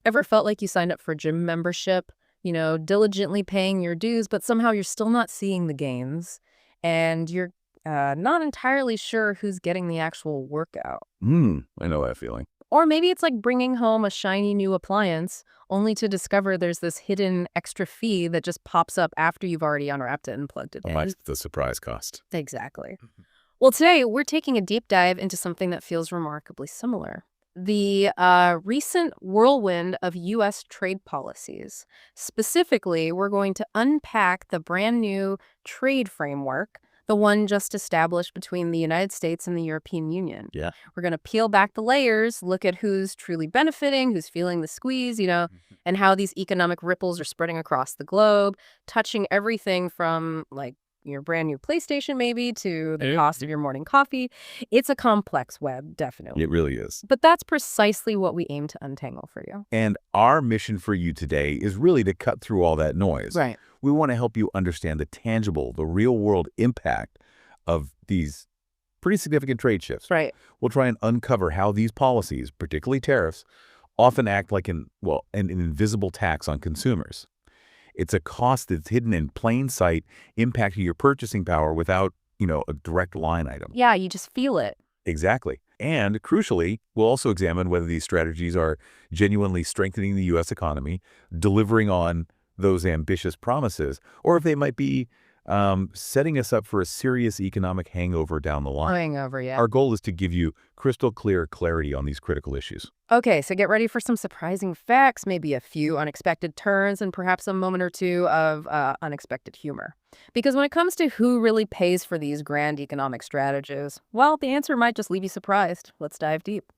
Ever felt like you signed up for a gym membership, diligently paying your dues, but somehow you're still not seeing the gains, and you're not entirely sure who's getting the actual workout? I know that feeling. Or maybe it's like bringing home a shiny new appliance only to discover there's this hidden extra fee that just pops up after you've already unwrapped it and plugged it Oh, in. the surprise cost. Exactly. Well, today we're taking a deep dive into something that feels remarkably similar. The recent whirlwind of U.S. trade policies. Specifically, we're going to unpack the brand new trade framework, the one just established between the United States and the European Union. Yeah. We're going to peel back the layers, look at who's truly benefiting, who's feeling the squeeze, and how these economic ripples are spreading across the globe, touching everything from like your brand new PlayStation maybe to the cost of your morning coffee. It's a complex web, definitely. It really is. But that's precisely what we aim to untangle for you. And our mission for you today is really to cut through all that noise. Right. We want to help you understand the tangible, the real-world impact of these pretty significant trade shifts. Right. We'll try and uncover how these policies, particularly tariffs, often act like an invisible tax on consumers. It's a cost that's hidden in plain sight, impacting your purchasing power without, a direct line item. Yeah, you just feel it. Exactly. And crucially, we'll also examine whether these strategies are genuinely strengthening the U.S. economy, delivering on those ambitious promises, or if they might be setting us up for a serious economic hangover down the line. Hangover, yeah. Our goal is to give you crystal clear clarity on these critical issues. Okay, so get ready for some surprising facts, maybe a few unexpected turns, and perhaps a moment or two of unexpected humor. Because when it comes to who really pays for these grand economic strategies, well, the answer might just leave you surprised. Let's dive deep.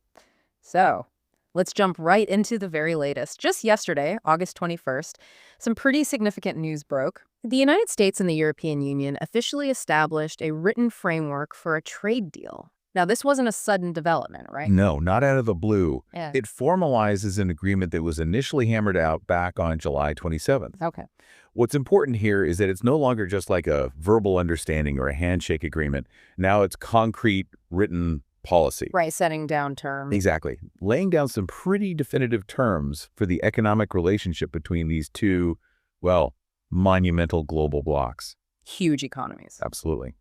So, let's jump right into the very latest. Just yesterday, August 21st, some pretty significant news broke. The United States and the European Union officially established a written framework for a trade deal. Now, this wasn't a sudden development, right? No, not out of the blue. Yeah. It formalizes an agreement that was initially hammered out back on July 27th. Okay. What's important here is that it's no longer just like a verbal understanding or a handshake agreement. Now it's concrete, written policy. Right, setting down terms. Exactly. Laying down some pretty definitive terms for the economic relationship between these two, monumental global blocs. Huge economies. Absolutely.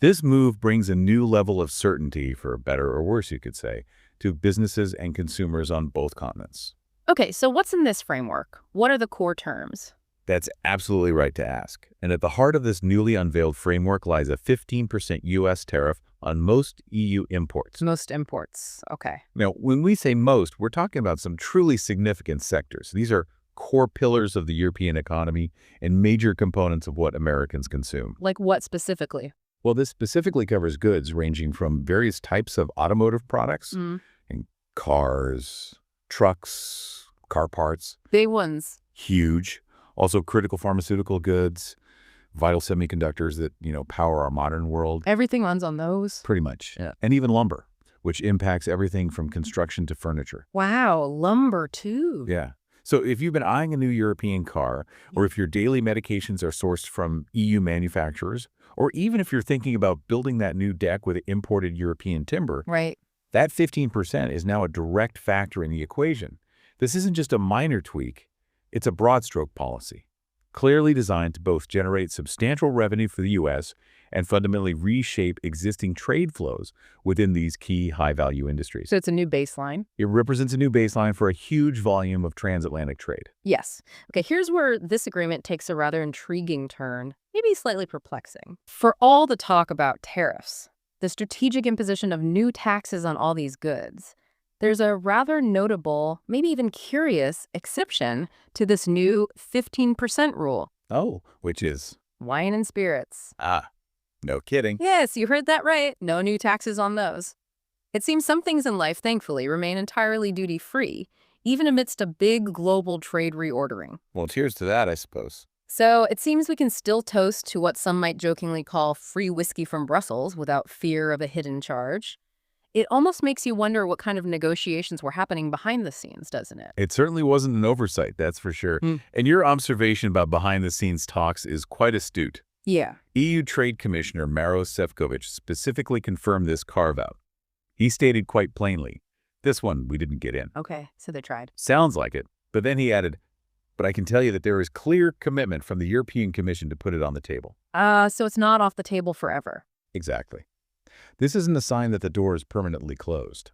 This move brings a new level of certainty, for better or worse, you could say, to businesses and consumers on both continents. Okay, so what's in this framework? What are the core terms? That's absolutely right to ask. And at the heart of this newly unveiled framework lies a 15% U.S. tariff on most EU imports. Most imports, okay. Now, when we say most, we're talking about some truly significant sectors. These are core pillars of the European economy and major components of what Americans consume. Like what specifically? Well, this specifically covers goods ranging from various types of automotive products, and cars, trucks, car parts. Big ones. Huge. Also critical pharmaceutical goods, vital semiconductors that, power our modern world. Everything runs on those? Pretty much. Yeah. And even lumber, which impacts everything from construction to furniture. Wow, lumber too. Yeah. So if you've been eyeing a new European car, or if your daily medications are sourced from EU manufacturers, or even if you're thinking about building that new deck with imported European timber, right, that 15% is now a direct factor in the equation. This isn't just a minor tweak, it's a broad stroke policy, clearly designed to both generate substantial revenue for the U.S. and fundamentally reshape existing trade flows within these key high-value industries. So it's a new baseline? It represents a new baseline for a huge volume of transatlantic trade. Yes. Okay, here's where this agreement takes a rather intriguing turn, maybe slightly perplexing. For all the talk about tariffs, the strategic imposition of new taxes on all these goods, there's a rather notable, maybe even curious, exception to this new 15% rule. Oh, which is? Wine and spirits. Ah, no kidding. Yes, you heard that right. No new taxes on those. It seems some things in life, thankfully, remain entirely duty-free, even amidst a big global trade reordering. Well, cheers to that, I suppose. So it seems we can still toast to what some might jokingly call free whiskey from Brussels without fear of a hidden charge. It almost makes you wonder what kind of negotiations were happening behind the scenes, doesn't it? It certainly wasn't an oversight, that's for sure. And your observation about behind-the-scenes talks is quite astute. Yeah. EU Trade Commissioner Maros Sefcovic specifically confirmed this carve-out. He stated quite plainly, this one we didn't get in. Okay, so they tried. Sounds like it. But then he added, but I can tell you that there is clear commitment from the European Commission to put it on the table. So it's not off the table forever. Exactly. This isn't a sign that the door is permanently closed.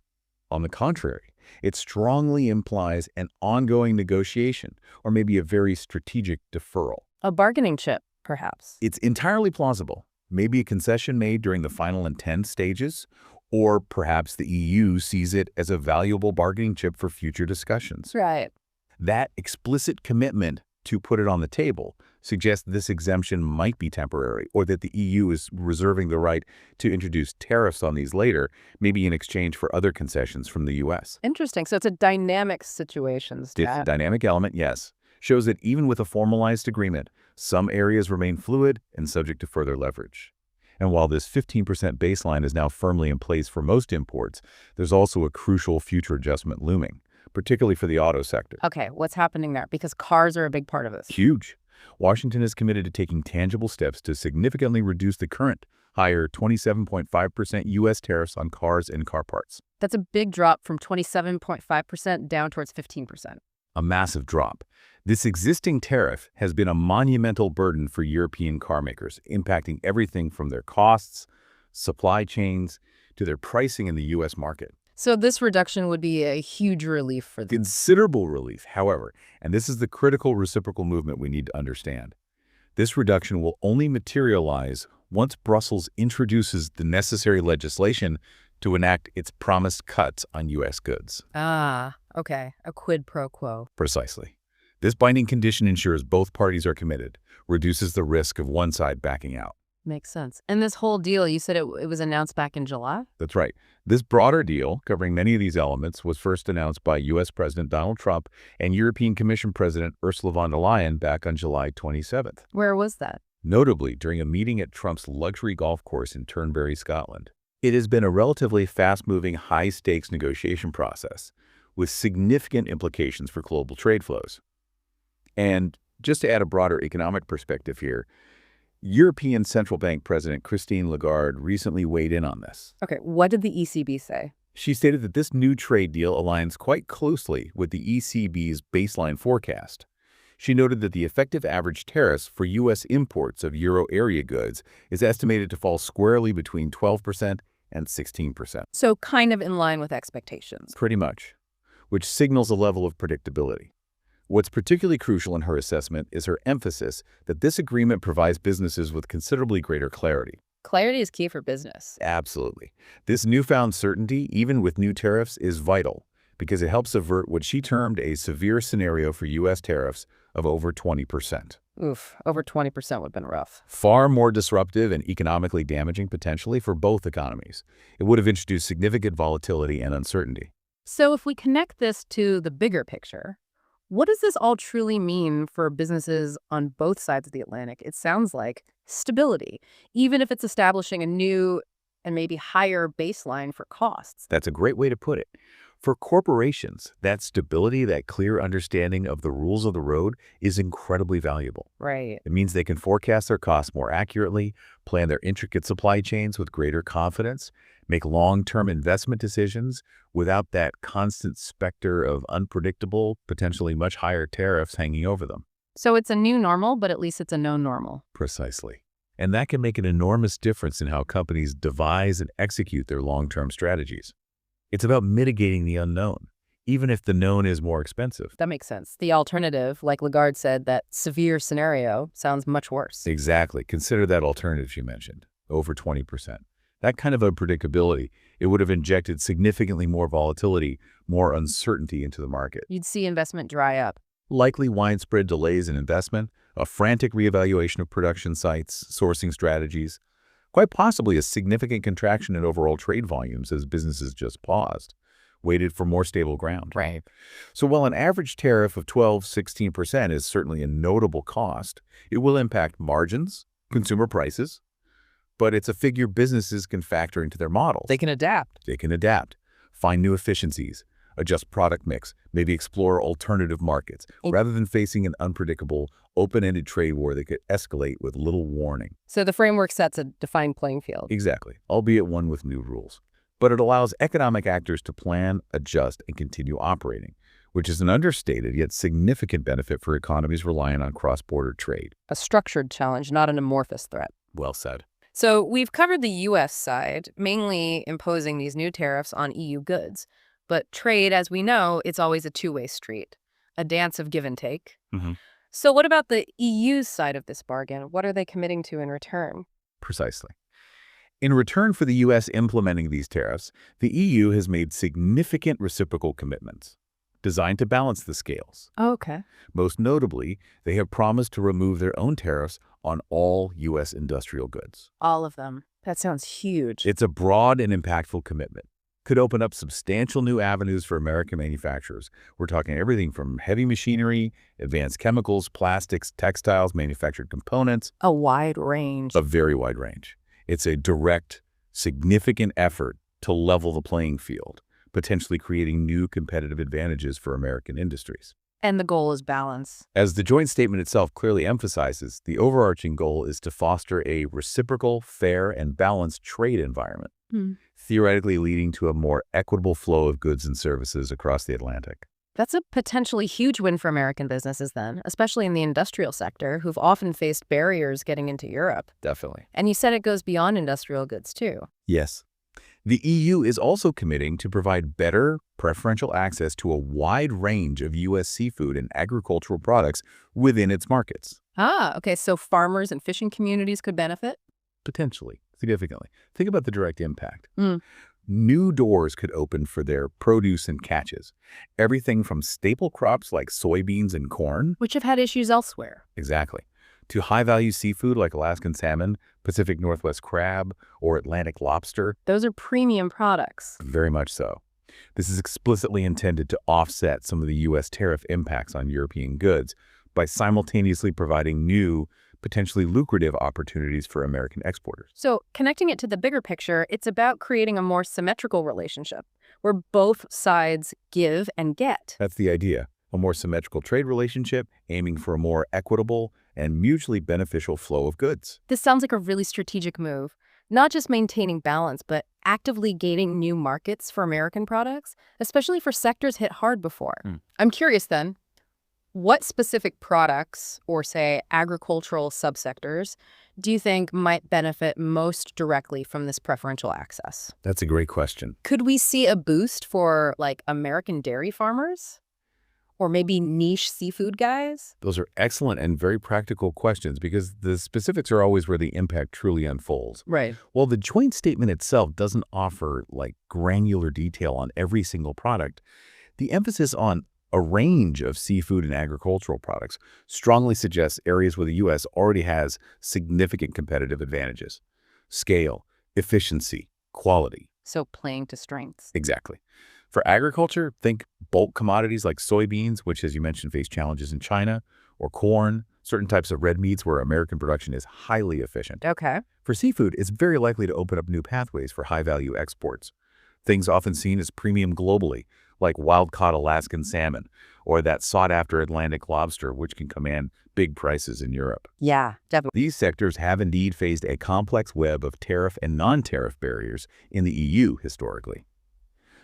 On the contrary, it strongly implies an ongoing negotiation or maybe a very strategic deferral. A bargaining chip, perhaps. It's entirely plausible. Maybe a concession made during the final intent stages, or perhaps the EU sees it as a valuable bargaining chip for future discussions. Right. That explicit commitment to put it on the table suggests this exemption might be temporary, or that the EU is reserving the right to introduce tariffs on these later, maybe in exchange for other concessions from the U.S. Interesting. So it's a dynamic situation. This dynamic element, yes, shows that even with a formalized agreement, some areas remain fluid and subject to further leverage. And while this 15% baseline is now firmly in place for most imports, there's also a crucial future adjustment looming, particularly for the auto sector. Okay, what's happening there? Because cars are a big part of this. Huge. Washington is committed to taking tangible steps to significantly reduce the current higher 27.5% U.S. tariffs on cars and car parts. That's a big drop from 27.5% down towards 15%. A massive drop. This existing tariff has been a monumental burden for European car makers, impacting everything from their costs, supply chains, to their pricing in the U.S. market. So this reduction would be a huge relief for them. Considerable relief, however, and this is the critical reciprocal movement we need to understand. This reduction will only materialize once Brussels introduces the necessary legislation to enact its promised cuts on U.S. goods. Ah, okay. A quid pro quo. Precisely. This binding condition ensures both parties are committed, reduces the risk of one side backing out. Makes sense. And this whole deal, you said it was announced back in July? That's right. This broader deal, covering many of these elements, was first announced by U.S. President Donald Trump and European Commission President Ursula von der Leyen back on July 27th. Where was that? Notably, during a meeting at Trump's luxury golf course in Turnberry, Scotland. It has been a relatively fast-moving, high-stakes negotiation process with significant implications for global trade flows. And just to add a broader economic perspective here, European Central Bank President Christine Lagarde recently weighed in on this. Okay, what did the ECB say? She stated that this new trade deal aligns quite closely with the ECB's baseline forecast. She noted that the effective average tariffs for U.S. imports of euro area goods is estimated to fall squarely between 12% and 16%. So kind of in line with expectations. Pretty much, which signals a level of predictability. What's particularly crucial in her assessment is her emphasis that this agreement provides businesses with considerably greater clarity. Clarity is key for business. Absolutely. This newfound certainty, even with new tariffs, is vital because it helps avert what she termed a severe scenario for U.S. tariffs of over 20%. Oof, over 20% would have been rough. Far more disruptive and economically damaging potentially for both economies. It would have introduced significant volatility and uncertainty. So if we connect this to the bigger picture, what does this all truly mean for businesses on both sides of the Atlantic? It sounds like stability, even if it's establishing a new and maybe higher baseline for costs. That's a great way to put it. For corporations, that stability, that clear understanding of the rules of the road is incredibly valuable. Right. It means they can forecast their costs more accurately, plan their intricate supply chains with greater confidence, make long-term investment decisions without that constant specter of unpredictable, potentially much higher tariffs hanging over them. So it's a new normal, but at least it's a known normal. Precisely. And that can make an enormous difference in how companies devise and execute their long-term strategies. It's about mitigating the unknown, even if the known is more expensive. That makes sense. The alternative, like Lagarde said, that severe scenario sounds much worse. Exactly. Consider that alternative you mentioned, over 20%. That kind of unpredictability, it would have injected significantly more volatility, more uncertainty into the market. You'd see investment dry up. Likely widespread delays in investment, a frantic reevaluation of production sites, sourcing strategies, quite possibly a significant contraction in overall trade volumes as businesses just paused, waited for more stable ground. Right. So while an average tariff of 12–16% is certainly a notable cost, it will impact margins, consumer prices, but it's a figure businesses can factor into their models. They can adapt. They can adapt, find new efficiencies, adjust product mix, maybe explore alternative markets, rather than facing an unpredictable, open-ended trade war that could escalate with little warning. So the framework sets a defined playing field. Exactly, albeit one with new rules. But it allows economic actors to plan, adjust, and continue operating, which is an understated yet significant benefit for economies relying on cross-border trade. A structured challenge, not an amorphous threat. Well said. So we've covered the U.S. side, mainly imposing these new tariffs on EU goods. But trade, as we know, it's always a two-way street, a dance of give and take. Mm-hmm. So what about the EU's side of this bargain? What are they committing to in return? Precisely. In return for the U.S. implementing these tariffs, the EU has made significant reciprocal commitments designed to balance the scales. Oh, okay. Most notably, they have promised to remove their own tariffs on all U.S. industrial goods. All of them. That sounds huge. It's a broad and impactful commitment. Could open up substantial new avenues for American manufacturers. We're talking everything from heavy machinery, advanced chemicals, plastics, textiles, manufactured components. A wide range. A very wide range. It's a direct, significant effort to level the playing field, potentially creating new competitive advantages for American industries. And the goal is balance. As the joint statement itself clearly emphasizes, the overarching goal is to foster a reciprocal, fair, and balanced trade environment, theoretically leading to a more equitable flow of goods and services across the Atlantic. That's a potentially huge win for American businesses then, especially in the industrial sector, who've often faced barriers getting into Europe. Definitely. And you said it goes beyond industrial goods, too. Yes. The EU is also committing to provide better preferential access to a wide range of U.S. seafood and agricultural products within its markets. Ah, okay, so farmers and fishing communities could benefit? Potentially, significantly. Think about the direct impact. New doors could open for their produce and catches. Everything from staple crops like soybeans and corn, which have had issues elsewhere. exactly, to high-value seafood like Alaskan salmon, Pacific Northwest crab, or Atlantic lobster. Those are premium products. Very much so. This is explicitly intended to offset some of the U.S. tariff impacts on European goods by simultaneously providing new, potentially lucrative opportunities for American exporters. So connecting it to the bigger picture, it's about creating a more symmetrical relationship where both sides give and get. That's the idea. A more symmetrical trade relationship aiming for a more equitable and mutually beneficial flow of goods. This sounds like a really strategic move, not just maintaining balance, but actively gaining new markets for American products, especially for sectors hit hard before. I'm curious then, what specific products or, say, agricultural subsectors do you think might benefit most directly from this preferential access? That's a great question. Could we see a boost for, like, American dairy farmers? Or maybe niche seafood guys? Those are excellent and very practical questions because the specifics are always where the impact truly unfolds. Right. While the joint statement itself doesn't offer granular detail on every single product, the emphasis on a range of seafood and agricultural products strongly suggests areas where the U.S. already has significant competitive advantages. Scale, efficiency, quality. So playing to strengths. Exactly. For agriculture, think bulk commodities like soybeans, which, as you mentioned, face challenges in China, or corn, certain types of red meats where American production is highly efficient. Okay. For seafood, it's very likely to open up new pathways for high-value exports. Things often seen as premium globally, like wild-caught Alaskan salmon, or that sought-after Atlantic lobster, which can command big prices in Europe. Yeah, definitely. These sectors have indeed faced a complex web of tariff and non-tariff barriers in the EU historically.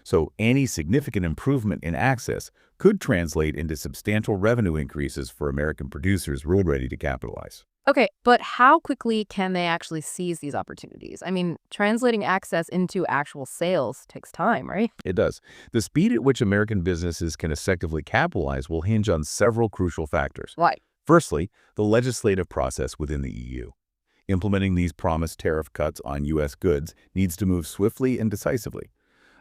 So any significant improvement in access could translate into substantial revenue increases for American producers real ready to capitalize. Okay, but how quickly can they actually seize these opportunities? I mean, translating access into actual sales takes time, right? It does. The speed at which American businesses can effectively capitalize will hinge on several crucial factors. Why? Firstly, the legislative process within the EU. Implementing these promised tariff cuts on U.S. goods needs to move swiftly and decisively.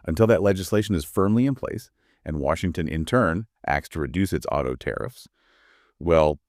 Until that legislation is firmly in place, and Washington, in turn, acts to reduce its auto tariffs, well,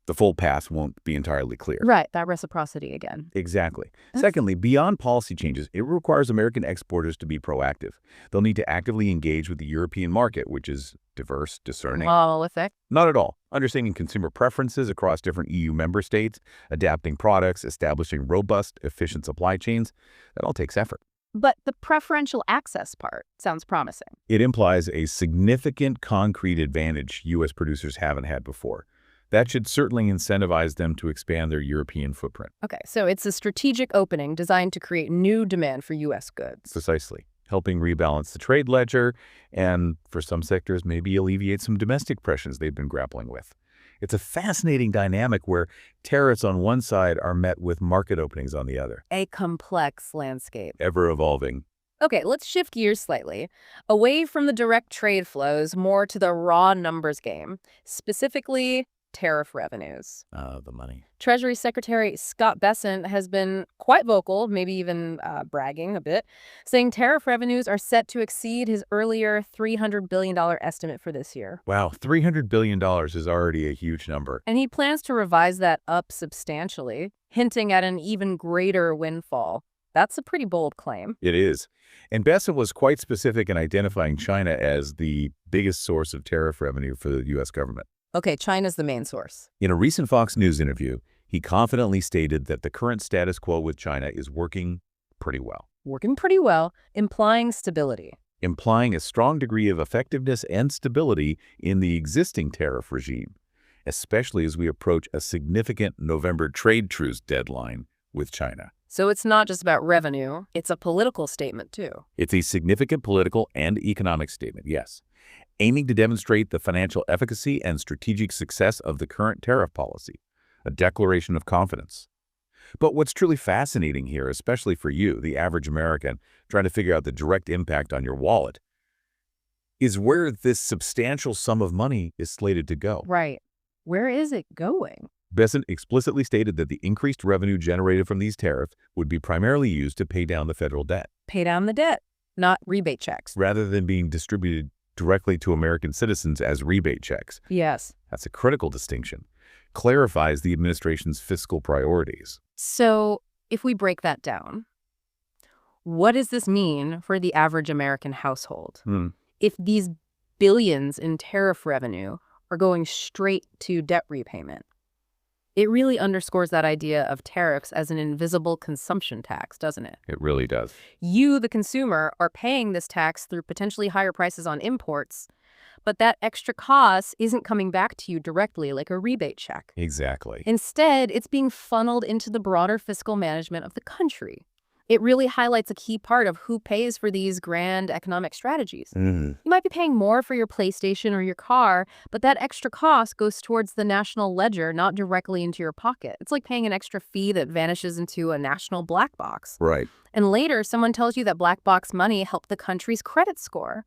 the full path won't be entirely clear. Right, that reciprocity again. Exactly. Secondly, beyond policy changes, it requires American exporters to be proactive. They'll need to actively engage with the European market, which is diverse, discerning. Monolithic. Not at all. Understanding consumer preferences across different EU member states, adapting products, establishing robust, efficient supply chains, that all takes effort. But the preferential access part sounds promising. It implies a significant concrete advantage U.S. producers haven't had before. That should certainly incentivize them to expand their European footprint. Okay, so it's a strategic opening designed to create new demand for U.S. goods. Precisely. helping rebalance the trade ledger and, for some sectors, maybe alleviate some domestic pressures they've been grappling with. It's a fascinating dynamic where tariffs on one side are met with market openings on the other. A complex landscape. Ever evolving. Okay, let's shift gears slightly, away from the direct trade flows, more to the raw numbers game, specifically tariff revenues. The money. Treasury Secretary Scott Bessent has been quite vocal, maybe even bragging a bit, saying tariff revenues are set to exceed his earlier $300 billion estimate for this year. Wow, $300 billion is already a huge number. And he plans to revise that up substantially, hinting at an even greater windfall. That's a pretty bold claim. It is. And Bessent was quite specific in identifying China as the biggest source of tariff revenue for the U.S. government. Okay, China's the main source. In a recent Fox News interview, he confidently stated that the current status quo with China is working pretty well. Working pretty well, implying stability. Implying a strong degree of effectiveness and stability in the existing tariff regime, especially as we approach a significant November trade truce deadline with China. So it's not just about revenue, it's a political statement too. It's a significant political and economic statement, yes, aiming to demonstrate the financial efficacy and strategic success of the current tariff policy, a declaration of confidence. But what's truly fascinating here, especially for you, the average American, trying to figure out the direct impact on your wallet, is where this substantial sum of money is slated to go. Right. Where is it going? Bessent explicitly stated that the increased revenue generated from these tariffs would be primarily used to pay down the federal debt. Pay down the debt, not rebate checks. Rather than being distributed directly to American citizens as rebate checks. Yes. That's a critical distinction. Clarifies the administration's fiscal priorities. So if we break that down, what does this mean for the average American household? If these billions in tariff revenue are going straight to debt repayment, it really underscores that idea of tariffs as an invisible consumption tax, doesn't it? It really does. You, the consumer, are paying this tax through potentially higher prices on imports, but that extra cost isn't coming back to you directly like a rebate check. Exactly. Instead, it's being funneled into the broader fiscal management of the country. It really highlights a key part of who pays for these grand economic strategies. You might be paying more for your PlayStation or your car, but that extra cost goes towards the national ledger, not directly into your pocket. It's like paying an extra fee that vanishes into a national black box. Right. And later, someone tells you that black box money helped the country's credit score.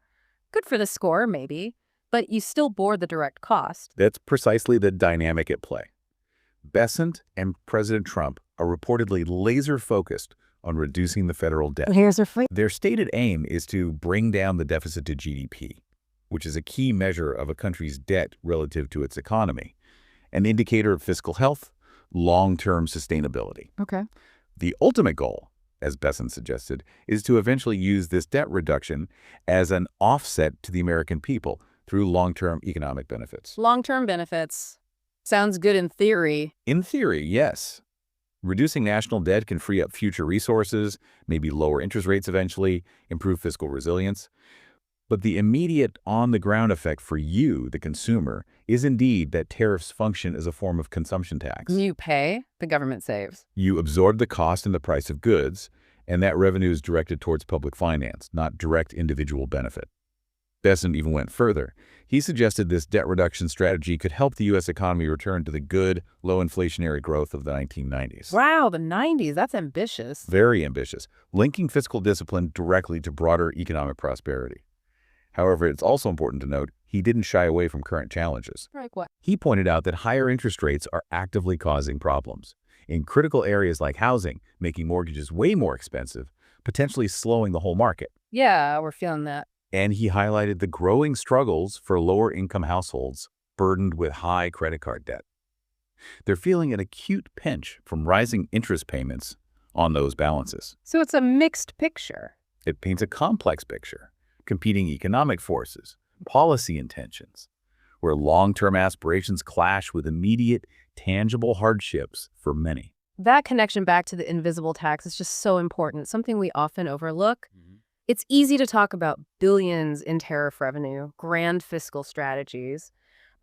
Good for the score, maybe, but you still bore the direct cost. That's precisely the dynamic at play. Bessent and President Trump are reportedly laser-focused on reducing the federal debt. Here's our fight. Their stated aim is to bring down the deficit to GDP, which is a key measure of a country's debt relative to its economy, an indicator of fiscal health, long-term sustainability. Okay. The ultimate goal, as Bessent suggested, is to eventually use this debt reduction as an offset to the American people through long-term economic benefits. Long-term benefits. Sounds good in theory. In theory, yes. Reducing national debt can free up future resources, maybe lower interest rates eventually, improve fiscal resilience. But the immediate on-the-ground effect for you, the consumer, is indeed that tariffs function as a form of consumption tax. You pay, the government saves. You absorb the cost and the price of goods, and that revenue is directed towards public finance, not direct individual benefit. Bessent even went further. He suggested this debt reduction strategy could help the U.S. economy return to the good, low inflationary growth of the 1990s. Wow, the 90s, that's ambitious. Very ambitious, linking fiscal discipline directly to broader economic prosperity. However, it's also important to note he didn't shy away from current challenges. Like what? He pointed out that higher interest rates are actively causing problems in critical areas like housing, making mortgages way more expensive, potentially slowing the whole market. Yeah, we're feeling that. And he highlighted the growing struggles for lower-income households burdened with high credit card debt. They're feeling an acute pinch from rising interest payments on those balances. So it's a mixed picture. It paints a complex picture, competing economic forces, policy intentions, where long-term aspirations clash with immediate, tangible hardships for many. That connection back to the invisible tax is just so important, something we often overlook. It's easy to talk about billions in tariff revenue, grand fiscal strategies,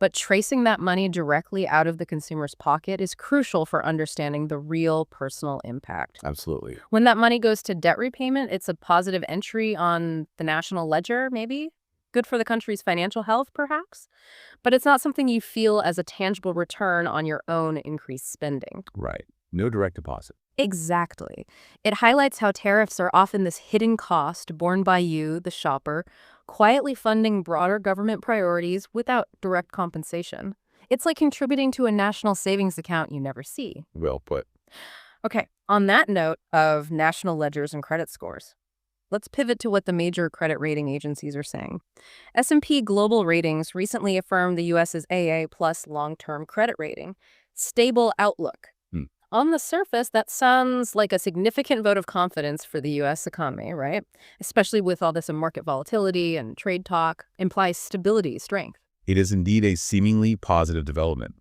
But tracing that money directly out of the consumer's pocket is crucial for understanding the real personal impact. Absolutely. When that money goes to debt repayment, it's a positive entry on the national ledger, maybe? Good for the country's financial health, perhaps? But it's not something you feel as a tangible return on your own increased spending. Right. No direct deposit. Exactly. It highlights how tariffs are often this hidden cost borne by you, the shopper, quietly funding broader government priorities without direct compensation. It's like contributing to a national savings account you never see. Well put. Okay, on that note of national ledgers and credit scores, let's pivot to what the major credit rating agencies are saying. S&P Global Ratings recently affirmed the U.S.'s AA plus long-term credit rating, stable outlook. Hmm. On the surface, that sounds like a significant vote of confidence for the U.S. economy, right? Especially with all this market volatility and trade talk, implies stability, strength. It is indeed a seemingly positive development.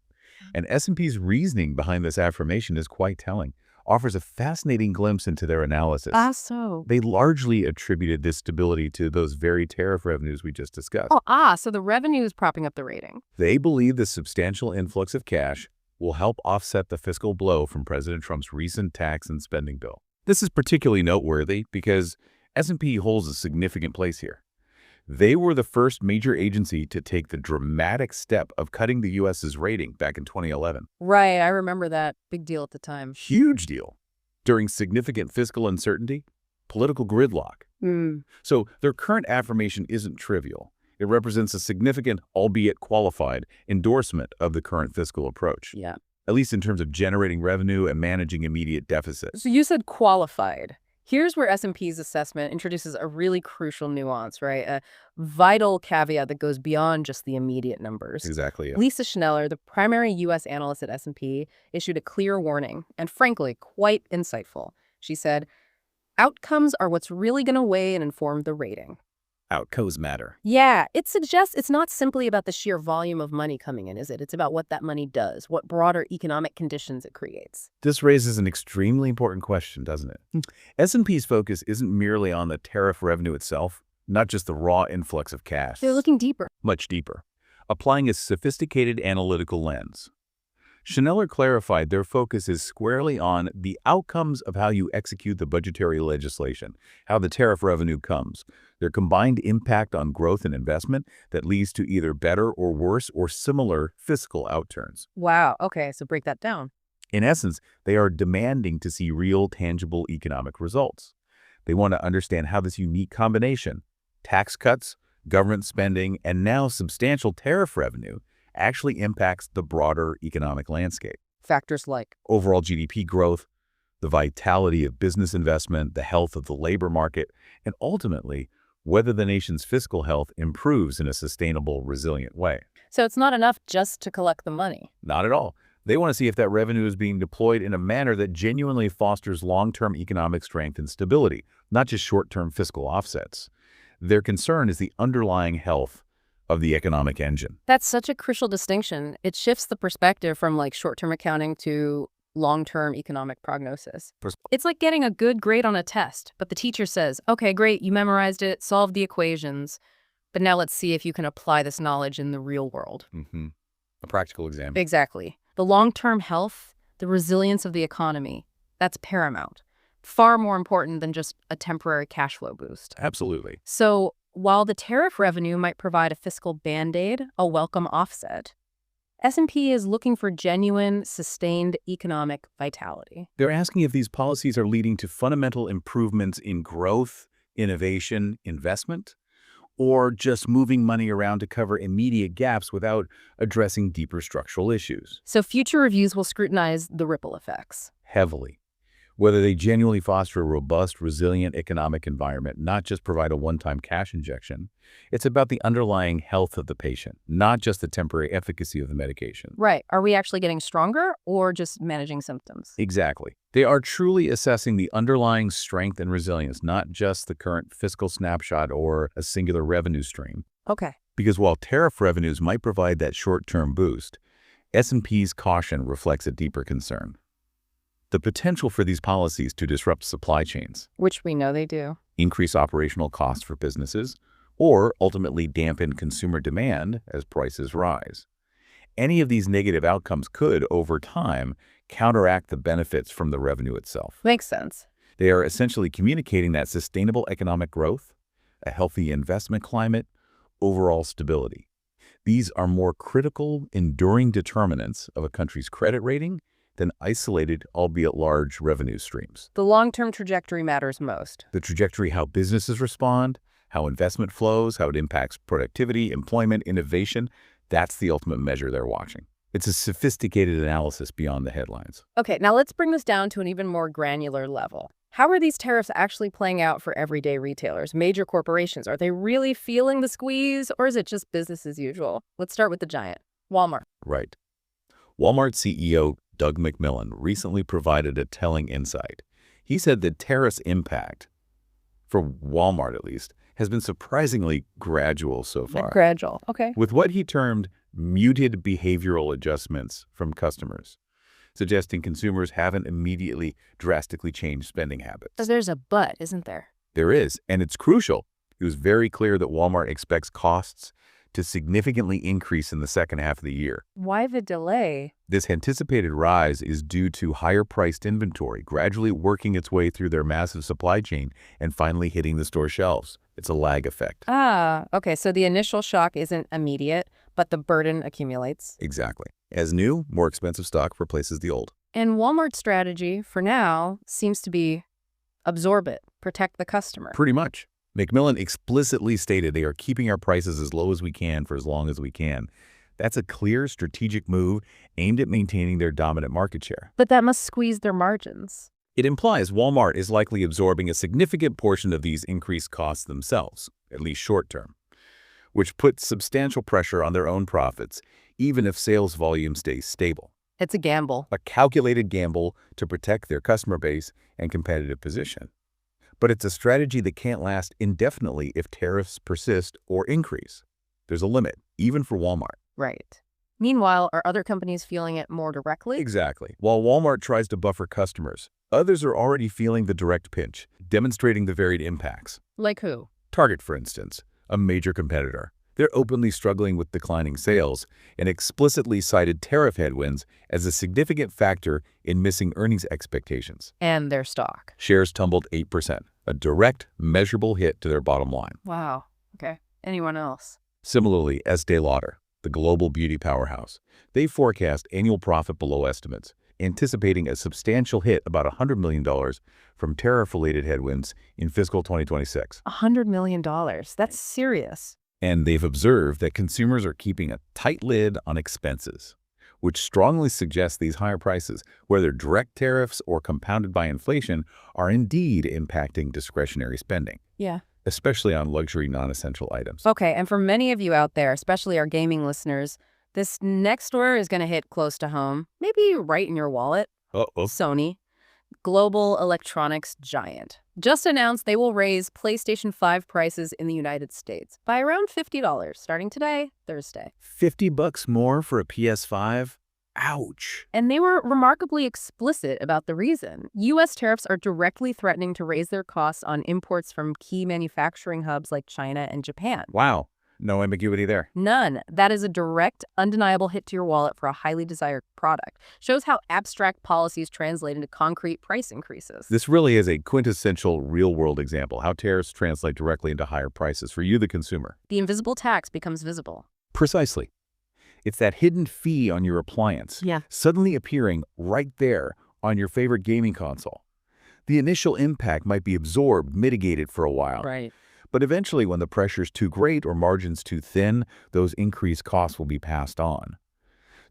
And S&P's reasoning behind this affirmation is quite telling, offers a fascinating glimpse into their analysis. So. They largely attributed this stability to those very tariff revenues we just discussed. So the revenue is propping up the rating. They believe the substantial influx of cash will help offset the fiscal blow from President Trump's recent tax and spending bill. This is particularly noteworthy because S&P holds a significant place here. They were the first major agency to take the dramatic step of cutting the U.S.'s rating back in 2011. Right, I remember that. Big deal at the time. Huge deal. During significant fiscal uncertainty, political gridlock. So their current affirmation isn't trivial. It represents a significant, albeit qualified, endorsement of the current fiscal approach. Yeah. At least in terms of generating revenue and managing immediate deficits. So you said qualified. Here's where S&P's assessment introduces a really crucial nuance, right? A vital caveat that goes beyond just the immediate numbers. Exactly. Yeah. Lisa Schneller, the primary U.S. analyst at S&P, issued a clear warning, and frankly, quite insightful. She said, outcomes are what's really going to weigh and inform the rating. Outcomes matter. Yeah, it suggests it's not simply about the sheer volume of money coming in, is it? It's about what that money does, what broader economic conditions it creates. This raises an extremely important question, doesn't it? S&P's focus isn't merely on the tariff revenue itself, not just the raw influx of cash. They're looking deeper. Much deeper, applying a sophisticated analytical lens. Schneller clarified their focus is squarely on the outcomes of how you execute the budgetary legislation, how the tariff revenue comes, their combined impact on growth and investment that leads to either better or worse or similar fiscal outturns. Wow, okay, so break that down. In essence, they are demanding to see real, tangible economic results. They want to understand how this unique combination, tax cuts, government spending, and now substantial tariff revenue, actually impacts the broader economic landscape. Factors like Overall GDP growth, the vitality of business investment, the health of the labor market, and ultimately, whether the nation's fiscal health improves in a sustainable, resilient way. So it's not enough just to collect the money. Not at all. They want to see if that revenue is being deployed in a manner that genuinely fosters long-term economic strength and stability, not just short-term fiscal offsets. Their concern is the underlying health of the economic engine. That's such a crucial distinction. It shifts the perspective from like short-term accounting to long-term economic prognosis. It's like getting a good grade on a test, but the teacher says, okay, great, you memorized it, solved the equations, but now let's see if you can apply this knowledge in the real world. A practical exam. Exactly. The long-term health, the resilience of the economy, that's paramount. Far more important than just a temporary cash flow boost. Absolutely. So while the tariff revenue might provide a fiscal band-aid, a welcome offset, S&P is looking for genuine, sustained economic vitality. They're asking if these policies are leading to fundamental improvements in growth, innovation, investment, or just moving money around to cover immediate gaps without addressing deeper structural issues. So future reviews will scrutinize the ripple effects. Heavily. Whether they genuinely foster a robust, resilient economic environment, not just provide a one-time cash injection. It's about the underlying health of the patient, not just the temporary efficacy of the medication. Right. Are we actually getting stronger or just managing symptoms? Exactly. They are truly assessing the underlying strength and resilience, not just the current fiscal snapshot or a singular revenue stream. Okay. Because while tariff revenues might provide that short-term boost, S&P's caution reflects a deeper concern. The potential for these policies to disrupt supply chains, Which we know they do. increase operational costs for businesses, or ultimately dampen consumer demand as prices rise. Any of these negative outcomes could, over time, counteract the benefits from the revenue itself. Makes sense. They are essentially communicating that sustainable economic growth, a healthy investment climate, overall stability. These are more critical, enduring determinants of a country's credit rating than isolated, albeit large, revenue streams. The long-term trajectory matters most. The trajectory, how businesses respond, how investment flows, how it impacts productivity, employment, innovation, that's the ultimate measure they're watching. It's a sophisticated analysis beyond the headlines. Okay, now let's bring this down to an even more granular level. How are these tariffs actually playing out for everyday retailers, major corporations? Are they really feeling the squeeze, or is it just business as usual? Let's start with the giant, Walmart. Right. Walmart CEO Doug McMillon recently provided a telling insight. He said that tariffs' impact, for Walmart at least, has been surprisingly gradual so far. Gradual, okay. With what he termed muted behavioral adjustments from customers, suggesting consumers haven't immediately drastically changed spending habits. So there's a but, isn't there? There is, and it's crucial. It was very clear that Walmart expects costs to significantly increase in the second half of the year. Why the delay? This anticipated rise is due to higher-priced inventory gradually working its way through their massive supply chain and finally hitting the store shelves. It's a lag effect. Ah, okay, so the initial shock isn't immediate, but the burden accumulates. Exactly. As new, more expensive stock replaces the old. And Walmart's strategy, for now, seems to be absorb it, protect the customer. Pretty much. McMillon explicitly stated they are keeping our prices as low as we can for as long as we can. That's a clear strategic move aimed at maintaining their dominant market share. But that must squeeze their margins. It implies Walmart is likely absorbing a significant portion of these increased costs themselves, at least short-term, which puts substantial pressure on their own profits, even if sales volume stays stable. It's a gamble. A calculated gamble to protect their customer base and competitive position. But it's a strategy that can't last indefinitely if tariffs persist or increase. There's a limit, even for Walmart. Right. Meanwhile, are other companies feeling it more directly? Exactly. While Walmart tries to buffer customers, others are already feeling the direct pinch, demonstrating the varied impacts. Like who? Target, for instance, a major competitor. They're openly struggling with declining sales and explicitly cited tariff headwinds as a significant factor in missing earnings expectations. And their stock. Shares tumbled 8%, a direct, measurable hit to their bottom line. Wow. Okay. Anyone else? Similarly, Estée Lauder, the global beauty powerhouse, they forecast annual profit below estimates, anticipating a substantial hit, about $100 million, from tariff-related headwinds in fiscal 2026. $100 million. That's serious. And they've observed that consumers are keeping a tight lid on expenses, which strongly suggests these higher prices, whether direct tariffs or compounded by inflation, are indeed impacting discretionary spending. Yeah. Especially on luxury non-essential items. Okay, and for many of you out there, especially our gaming listeners, this next store is going to hit close to home, maybe right in your wallet. Uh-oh. Sony, global electronics giant, just announced they will raise PlayStation 5 prices in the United States by around $50, starting today, Thursday. $50 more for a PS5? Ouch. And they were remarkably explicit about the reason. U.S. tariffs are directly threatening to raise their costs on imports from key manufacturing hubs like China and Japan. Wow. No ambiguity there. None. That is a direct, undeniable hit to your wallet for a highly desired product. Shows how abstract policies translate into concrete price increases. This really is a quintessential real-world example, how tariffs translate directly into higher prices for you, the consumer. The invisible tax becomes visible. Precisely. It's that hidden fee on your appliance, suddenly appearing right there on your favorite gaming console. The initial impact might be absorbed, mitigated for a while. Right. But eventually, when the pressure's too great or margins too thin, those increased costs will be passed on.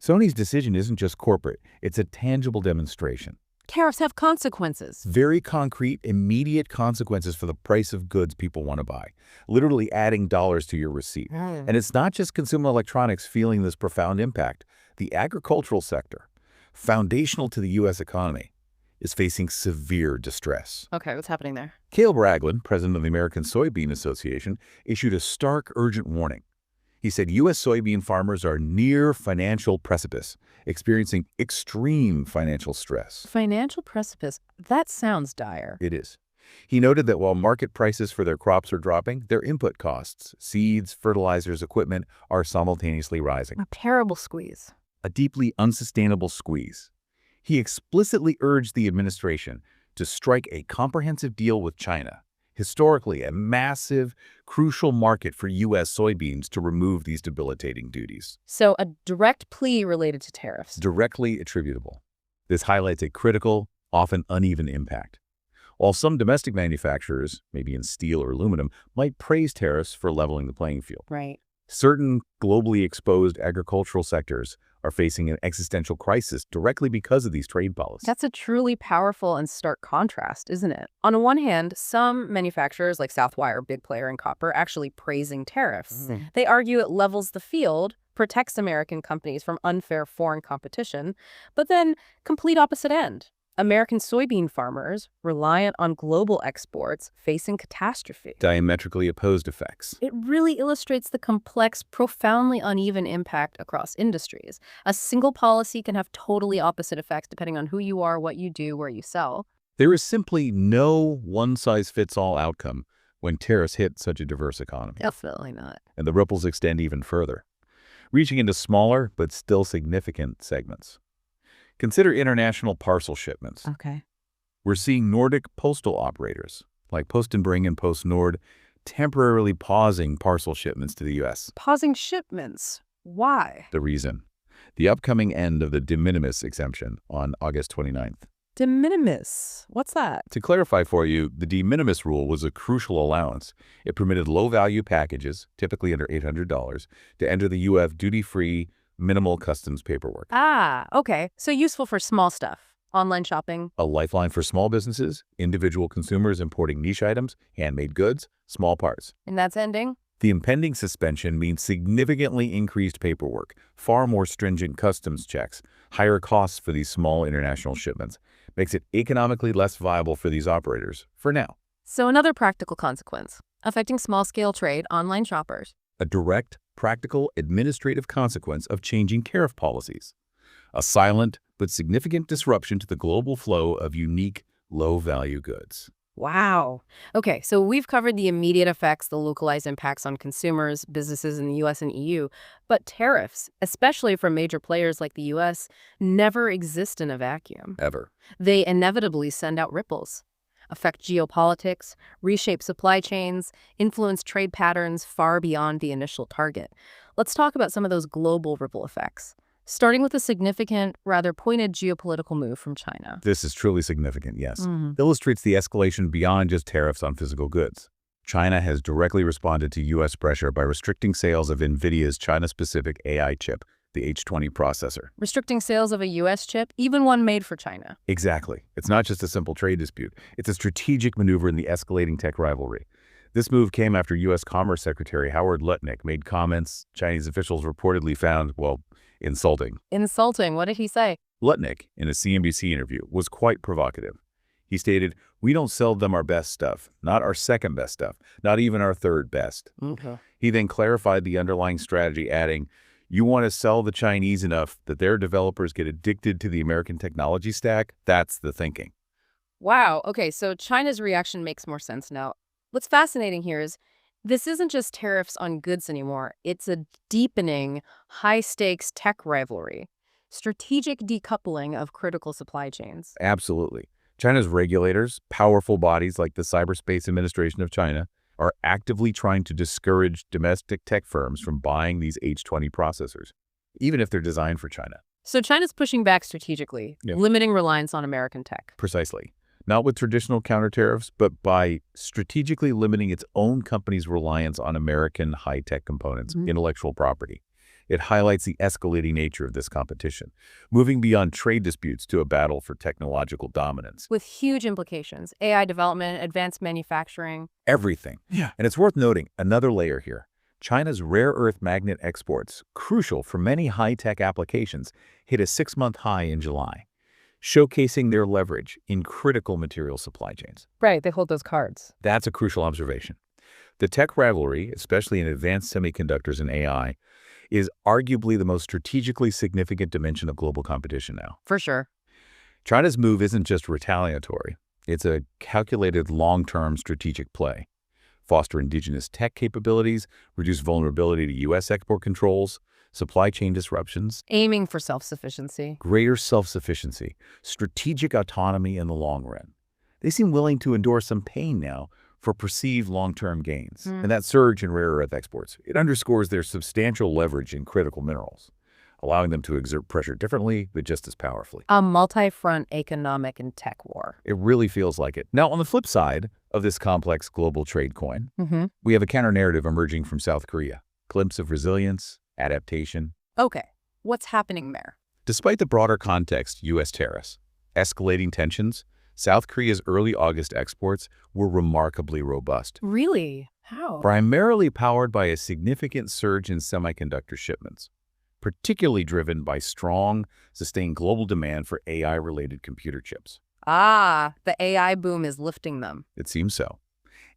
Sony's decision isn't just corporate, it's a tangible demonstration. Tariffs have consequences. Very concrete, immediate consequences for the price of goods people want to buy, literally adding dollars to your receipt. And it's not just consumer electronics feeling this profound impact. The agricultural sector, foundational to the U.S. economy, is facing severe distress. Okay, what's happening there? Caleb Ragland, president of the American Soybean Association, issued a stark, urgent warning. He said U.S. soybean farmers are near financial precipice, experiencing extreme financial stress. Financial precipice? That sounds dire. It is. He noted that while market prices for their crops are dropping, their input costs, seeds, fertilizers, equipment, are simultaneously rising. A terrible squeeze. a deeply unsustainable squeeze. He explicitly urged the administration to strike a comprehensive deal with China, historically a massive, crucial market for U.S. soybeans, to remove these debilitating duties. So a direct plea related to tariffs. Directly attributable. This highlights a critical, often uneven impact. While some domestic manufacturers, maybe in steel or aluminum, might praise tariffs for leveling the playing field, Right. certain globally exposed agricultural sectors are facing an existential crisis directly because of these trade policies. That's a truly powerful and stark contrast, isn't it? On the one hand, some manufacturers like Southwire, big player in copper, actually praising tariffs. They argue it levels the field, protects American companies from unfair foreign competition, but then complete opposite end. American soybean farmers, reliant on global exports, facing catastrophe. Diametrically opposed effects. It really illustrates the complex, profoundly uneven impact across industries. A single policy can have totally opposite effects depending on who you are, what you do, where you sell. There is simply no one-size-fits-all outcome when tariffs hit such a diverse economy. Definitely not. And the ripples extend even further, reaching into smaller but still significant segments. Consider international parcel shipments. Okay. We're seeing Nordic postal operators, like Post and Bring and Post Nord, temporarily pausing parcel shipments to the U.S. Pausing shipments. Why? The reason: the upcoming end of the de minimis exemption on August 29th. De minimis. What's that? To clarify for you, the de minimis rule was a crucial allowance. It permitted low-value packages, typically under $800, to enter the U.S. duty-free, minimal customs paperwork. Ah, okay. So useful for small stuff. Online shopping. A lifeline for small businesses, individual consumers importing niche items, handmade goods, small parts. And that's ending? The impending suspension means significantly increased paperwork, far more stringent customs checks, higher costs for these small international shipments. Makes it economically less viable for these operators, for now. So another practical consequence, affecting small-scale trade, online shoppers. A direct, practical, administrative consequence of changing tariff policies. A silent but significant disruption to the global flow of unique, low-value goods. Wow. Okay, so we've covered the immediate effects, the localized impacts on consumers, businesses in the U.S. and EU, but tariffs, especially from major players like the U.S., never exist in a vacuum. Ever. They inevitably send out ripples, affect geopolitics, reshape supply chains, influence trade patterns far beyond the initial target. Let's talk about some of those global ripple effects, starting with a significant, rather pointed geopolitical move from China. This is truly significant, yes. Illustrates the escalation beyond just tariffs on physical goods. China has directly responded to U.S. pressure by restricting sales of Nvidia's China-specific AI chip, the H20 processor. Restricting sales of a U.S. chip, even one made for China. Exactly. It's not just a simple trade dispute. It's a strategic maneuver in the escalating tech rivalry. This move came after U.S. Commerce Secretary Howard Lutnick made comments Chinese officials reportedly found, well, insulting. Insulting? What did he say? Lutnick, in a CNBC interview, was quite provocative. He stated, "We don't sell them our best stuff, not our second best stuff, not even our third best." Okay. He then clarified the underlying strategy, adding, "You want to sell the Chinese enough that their developers get addicted to the American technology stack? That's the thinking." Wow. Okay, so China's reaction makes more sense now. What's fascinating here is this isn't just tariffs on goods anymore. It's a deepening, high-stakes tech rivalry, strategic decoupling of critical supply chains. Absolutely. China's regulators, powerful bodies like the Cyberspace Administration of China, are actively trying to discourage domestic tech firms from buying these H20 processors, even if they're designed for China. So China's pushing back strategically, limiting reliance on American tech. Precisely. Not with traditional counter tariffs, but by strategically limiting its own company's reliance on American high-tech components, intellectual property. It highlights the escalating nature of this competition, moving beyond trade disputes to a battle for technological dominance. With huge implications, AI development, advanced manufacturing. Everything. Yeah. And it's worth noting another layer here. China's rare earth magnet exports, crucial for many high-tech applications, hit a 6-month high in July, showcasing their leverage in critical material supply chains. Right, they hold those cards. That's a crucial observation. The tech rivalry, especially in advanced semiconductors and AI, is arguably the most strategically significant dimension of global competition now. For sure. China's move isn't just retaliatory. It's a calculated long-term strategic play. Foster indigenous tech capabilities, reduce vulnerability to U.S. export controls, supply chain disruptions, Aiming for self-sufficiency. greater self-sufficiency, strategic autonomy in the long run. They seem willing to endure some pain now for perceived long-term gains. And that surge in rare earth exports, it underscores their substantial leverage in critical minerals, allowing them to exert pressure differently, but just as powerfully. A multi-front economic and tech war. It really feels like it. Now, on the flip side of this complex global trade coin, we have a counter-narrative emerging from South Korea. Glimpse of resilience, adaptation. Okay, what's happening there? Despite the broader context, U.S. tariffs, escalating tensions, South Korea's early August exports were remarkably robust, Really? How? primarily powered by a significant surge in semiconductor shipments, particularly driven by strong, sustained global demand for AI-related computer chips. Ah, the AI boom is lifting them. It seems so.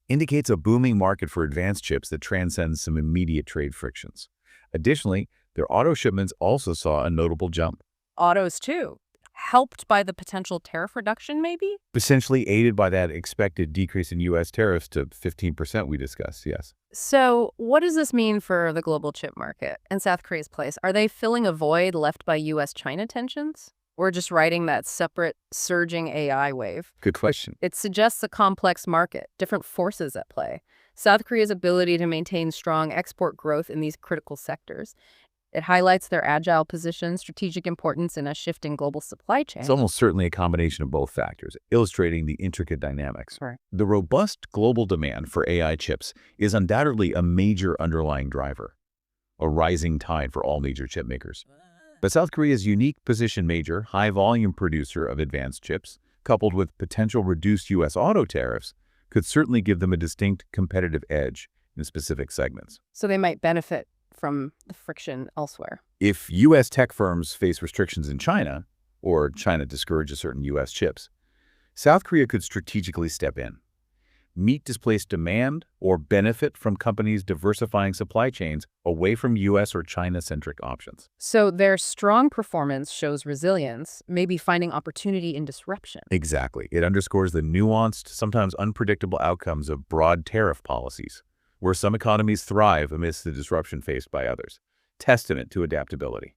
Indicates a booming market for advanced chips that transcends some immediate trade frictions. Additionally, their auto shipments also saw a notable jump, Autos, too. Helped by the potential tariff reduction, maybe? essentially aided by that expected decrease in U.S. tariffs to 15% we discussed, yes. So what does this mean for the global chip market and South Korea's place? Are they filling a void left by U.S.-China tensions? Or just riding that separate, surging AI wave? Good question. It suggests a complex market, different forces at play. South Korea's ability to maintain strong export growth in these critical sectors. It highlights their agile position, strategic importance in a shifting global supply chain. It's almost certainly a combination of both factors, illustrating the intricate dynamics. Right. The robust global demand for AI chips is undoubtedly a major underlying driver, a rising tide for all major chip makers. But South Korea's unique position major, high-volume producer of advanced chips, coupled with potential reduced U.S. auto tariffs, could certainly give them a distinct competitive edge in specific segments. So they might benefit from the friction elsewhere. If U.S. tech firms face restrictions in China, or China discourages certain U.S. chips, South Korea could strategically step in, meet displaced demand, or benefit from companies diversifying supply chains away from U.S. or China-centric options. So their strong performance shows resilience, maybe finding opportunity in disruption. Exactly. It underscores the nuanced, sometimes unpredictable outcomes of broad tariff policies, where some economies thrive amidst the disruption faced by others. Testament to adaptability.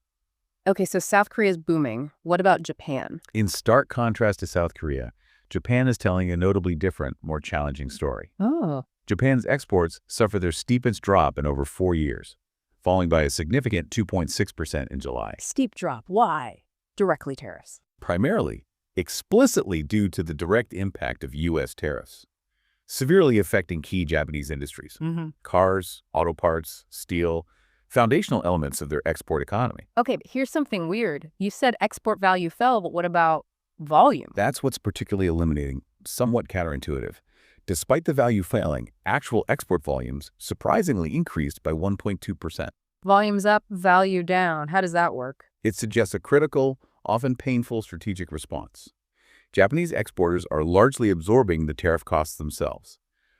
Okay, so South Korea is booming. What about Japan? In stark contrast to South Korea, Japan is telling a notably different, more challenging story. Oh. Japan's exports suffer their steepest drop in over 4 years, falling by a significant 2.6% in July. Steep drop. Why? Directly tariffs. Primarily, explicitly due to the direct impact of U.S. tariffs, severely affecting key Japanese industries. Cars, auto parts, steel, foundational elements of their export economy. Okay, but here's something weird. You said export value fell, but what about volume? That's what's particularly illuminating, somewhat counterintuitive. Despite the value failing, actual export volumes surprisingly increased by 1.2%. Volume's up, value down. How does that work? It suggests a critical, often painful strategic response. Japanese exporters are largely absorbing the tariff costs themselves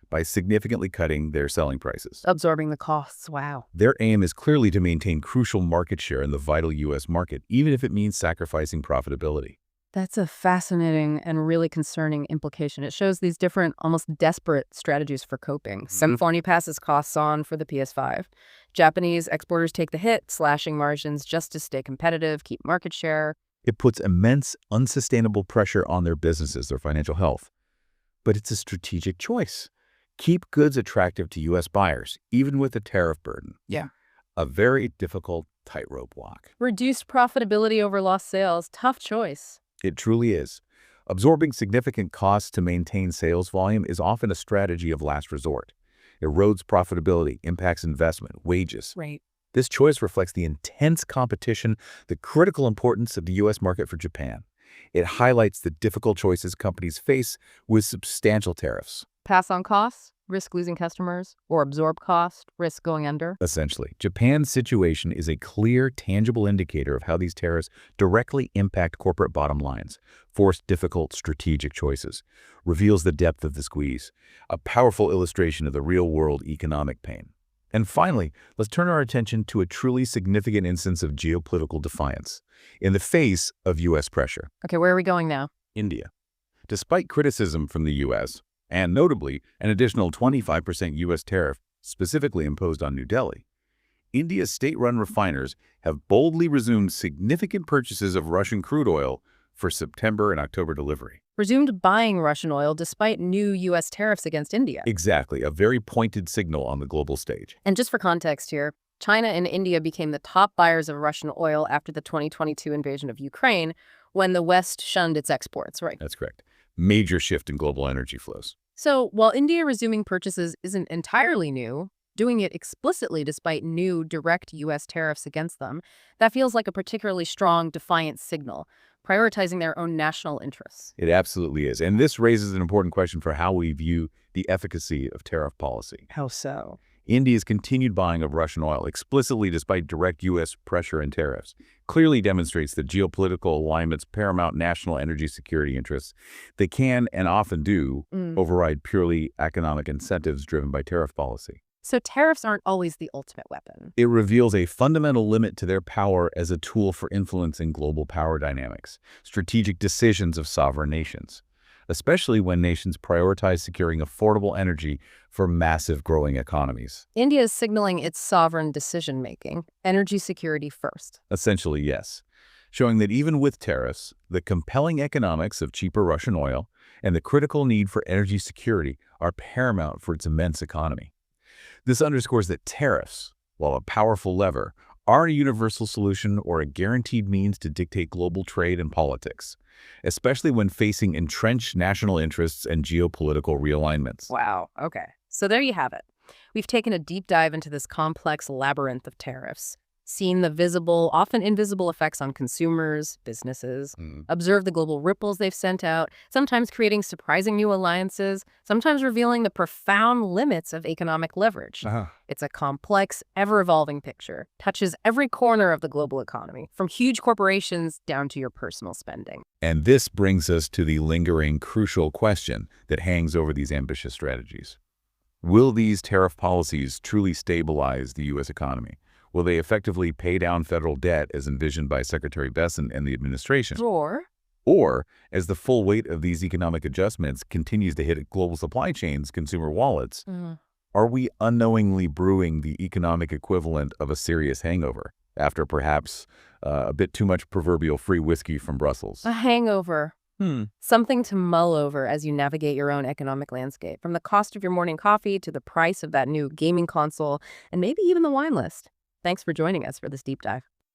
by significantly cutting their selling prices. Absorbing the costs. Wow. Their aim is clearly to maintain crucial market share in the vital U.S. market, even if it means sacrificing profitability. That's a fascinating and really concerning implication. It shows these different, almost desperate strategies for coping. Symphony passes costs on for the PS5. Japanese exporters take the hit, slashing margins just to stay competitive, keep market share. It puts immense, unsustainable pressure on their businesses, their financial health. But it's a strategic choice. Keep goods attractive to U.S. buyers, even with the tariff burden. Yeah. A very difficult tightrope walk. Reduced profitability over lost sales. Tough choice. It truly is. Absorbing significant costs to maintain sales volume is often a strategy of last resort. Erodes profitability, impacts investment, wages. Right. This choice reflects the intense competition, the critical importance of the U.S. market for Japan. It highlights the difficult choices companies face with substantial tariffs. Pass on costs, risk losing customers, or absorb cost, risk going under. Essentially, Japan's situation is a clear, tangible indicator of how these tariffs directly impact corporate bottom lines, force difficult strategic choices, reveals the depth of the squeeze, a powerful illustration of the real-world economic pain. And finally, let's turn our attention to a truly significant instance of geopolitical defiance in the face of U.S. pressure. Okay, where are we going now? India. Despite criticism from the U.S., and notably an additional 25% U.S. tariff specifically imposed on New Delhi, India's state-run refiners have boldly resumed significant purchases of Russian crude oil for September and October delivery. Resumed buying Russian oil despite new U.S. tariffs against India. Exactly, a very pointed signal on the global stage. And just for context here, China and India became the top buyers of Russian oil after the 2022 invasion of Ukraine, when the West shunned its exports, right? That's correct. Major shift in global energy flows. So while India resuming purchases isn't entirely new, doing it explicitly despite new direct U.S. tariffs against them, that feels like a particularly strong, defiant signal, prioritizing their own national interests. It absolutely is. And this raises an important question for how we view the efficacy of tariff policy. How so? India's continued buying of Russian oil explicitly despite direct U.S. pressure and tariffs clearly demonstrates that geopolitical alignment's paramount national energy security interests. They can and often do override purely economic incentives driven by tariff policy. So tariffs aren't always the ultimate weapon. It reveals a fundamental limit to their power as a tool for influencing global power dynamics, strategic decisions of sovereign nations, especially when nations prioritize securing affordable energy for massive growing economies. India is signaling its sovereign decision-making, energy security first. Essentially, yes, showing that even with tariffs, the compelling economics of cheaper Russian oil and the critical need for energy security are paramount for its immense economy. This underscores that tariffs, while a powerful lever, aren't a universal solution or a guaranteed means to dictate global trade and politics, especially when facing entrenched national interests and geopolitical realignments. Wow, okay. So there you have it. We've taken a deep dive into this complex labyrinth of tariffs, seen the visible, often invisible effects on consumers, businesses, observed the global ripples they've sent out, sometimes creating surprising new alliances, sometimes revealing the profound limits of economic leverage. It's a complex, ever-evolving picture, touches every corner of the global economy, from huge corporations down to your personal spending. And this brings us to the lingering, crucial question that hangs over these ambitious strategies. Will these tariff policies truly stabilize the U.S. economy? Will they effectively pay down federal debt as envisioned by Secretary Bessent and the administration? Or, as the full weight of these economic adjustments continues to hit global supply chains, consumer wallets, are we unknowingly brewing the economic equivalent of a serious hangover after perhaps a bit too much proverbial free whiskey from Brussels? A hangover. Something to mull over as you navigate your own economic landscape, from the cost of your morning coffee to the price of that new gaming console, and maybe even the wine list. Thanks for joining us for this deep dive.